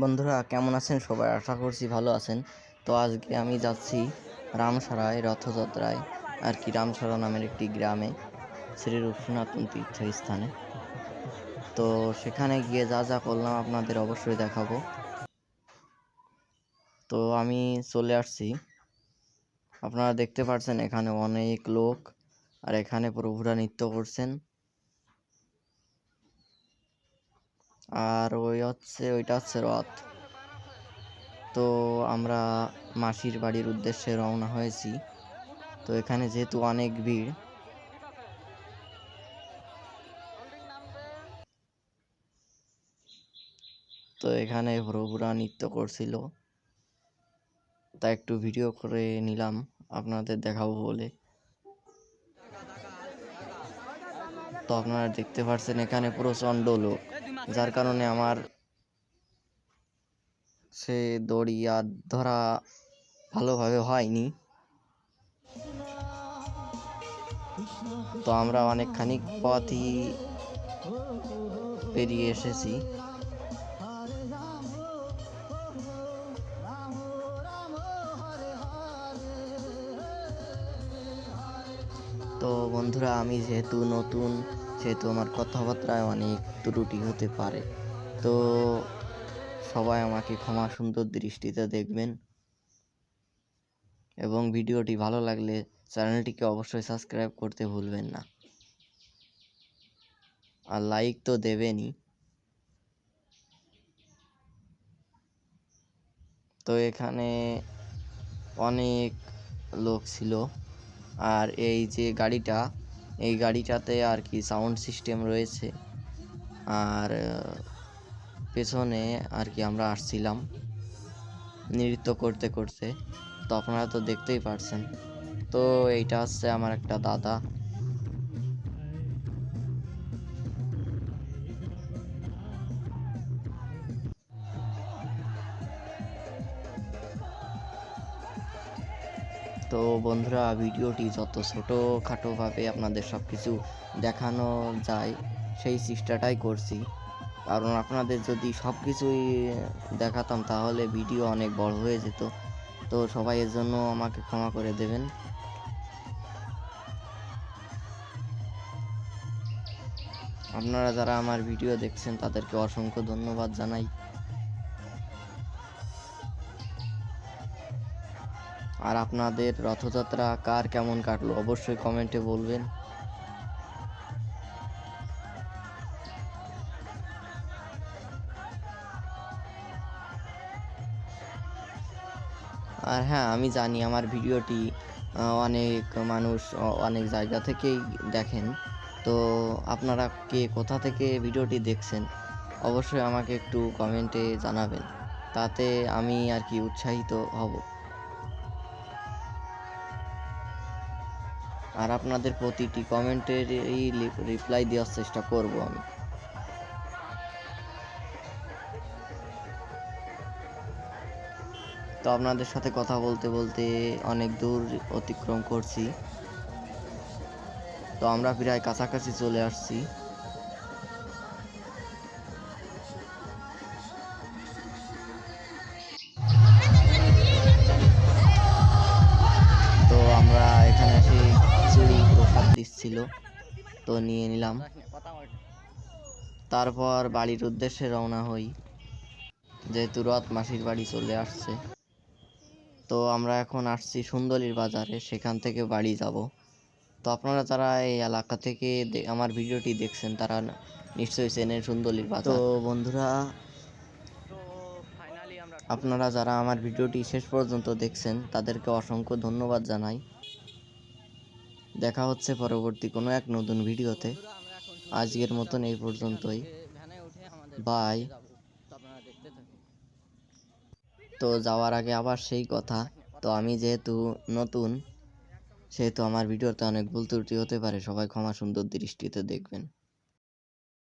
বন্ধুরা কেমন আছেন সবাই? আশা করছি ভালো আছেন। তো আজকে আমি যাচ্ছি রামসারায় রথযাত্রায় রামসারা নামের একটি গ্রামে শ্রীরূপ সনাতন তীর্থস্থানে। তো সেখানে গিয়ে যা যা করলাম আপনাদের অবশ্যই দেখাবো। তো আমি চলে আসছি, আপনারা দেখতে পাচ্ছেন এখানে অনেক লোক, আর এখানে প্রভুরা নৃত্য করছেন। আর ওইটা হচ্ছে রথ। তো আমরা মাসির বাড়ির উদ্দেশ্যে রওনা হয়েছি। তো এখানে যেহেতু অনেক ভিড়, তো এখানে প্রভুরা নৃত্য করছিল, তা একটু ভিডিও করে নিলাম আপনাদের দেখাবো বলে। তো আপনারা দেখতে পাচ্ছেন এখানে প্রচণ্ড লোক, যার কারণে আমার সে দড়ি আর ধরা ভালোভাবে হয়নি। তো আমরা অনেকখানি পথই পেরিয়ে এসেছি। তো বন্ধুরা, আমি যেহেতু নতুন, সেহেতু আমার কথাবার্তায় অনেক ত্রুটি হতে পারে। তো সবাই আমাকে ক্ষমা সুন্দর দৃষ্টিতে দেখবেন, এবং ভিডিওটি ভালো লাগলে চ্যানেলটিকে অবশ্যই সাবস্ক্রাইব করতে ভুলবেন না, আর লাইক তো দেবেনই। তো এখানে অনেক লোক ছিল, আর এই যে গাড়িটা, এই গাড়িটাতে সাউন্ড সিস্টেম রয়েছে, আর পেছনে আমরা আসছিলাম নৃত্য করতে করতে। তো আপনারা তো দেখতেই পারছেন। তো এইটা হচ্ছে আমার একটা দাদা। তো বন্ধুরা, ভিডিওটি যত ছোটোখাটোভাবে আপনাদের সব কিছু দেখানো যায় সেই চেষ্টাটাই করছি, কারণ আপনাদের যদি সব কিছুই দেখাতাম তাহলে ভিডিও অনেক বড় হয়ে যেত। তো সবাই এর জন্য আমাকে ক্ষমা করে দেবেন। আপনারা যারা আমার ভিডিও দেখছেন তাদেরকে অসংখ্য ধন্যবাদ জানাই। আর আপনাদের রথযাত্রা কার কেমন কাটলো অবশ্যই কমেন্টে বলবেন। আর হ্যাঁ, আমি জানি আমার ভিডিওটি অনেক মানুষ অনেক জায়গা থেকেই দেখেন। তো আপনারা কে কোথা থেকে ভিডিওটি দেখছেন অবশ্যই আমাকে একটু কমেন্টে জানাবেন, তাতে আমি উৎসাহিত হব। আর আপনাদের প্রতিটি কমেন্টেরই রিপ্লাই দেওয়ার চেষ্টা করব আমি। তো আপনাদের সাথে কথা বলতে বলতে অনেক দূর অতিক্রম করছি। তো আমরা প্রায় কাছাকাছি চলে আসছি। তো আমরা এখানে এসে খিচুড়ি প্রসাদ দিচ্ছিল, তো নিয়ে নিলাম। তারপর বাড়ির উদ্দেশ্যে রওনা হই, যেহেতু রথ মাসির বাড়ি চলে আসছে। তো আমরা এখন আসছি সুন্দরীর বাজারে, সেখান থেকে বাড়ি যাব। তো আপনারা যারা এই এলাকা থেকে আমার ভিডিওটি দেখছেন তারা নিশ্চয়ই চেনেন সুন্দরীর বাজার। তো বন্ধুরা, আপনারা যারা আমার ভিডিওটি শেষ পর্যন্ত দেখছেন তাদেরকে অসংখ্য ধন্যবাদ জানাই। দেখা হচ্ছে পরবর্তী কোনো এক নতুন ভিডিওতে। আজকের মতন এই পর্যন্তই, বাই। তো যাওয়ার আগে আবার সেই কথা, তো আমি যেহেতু নতুন, সেহেতু আমার ভিডিওতে অনেক ভুল ত্রুটি হতে পারে, সবাই ক্ষমা সুন্দর দৃষ্টিতে দেখবেন।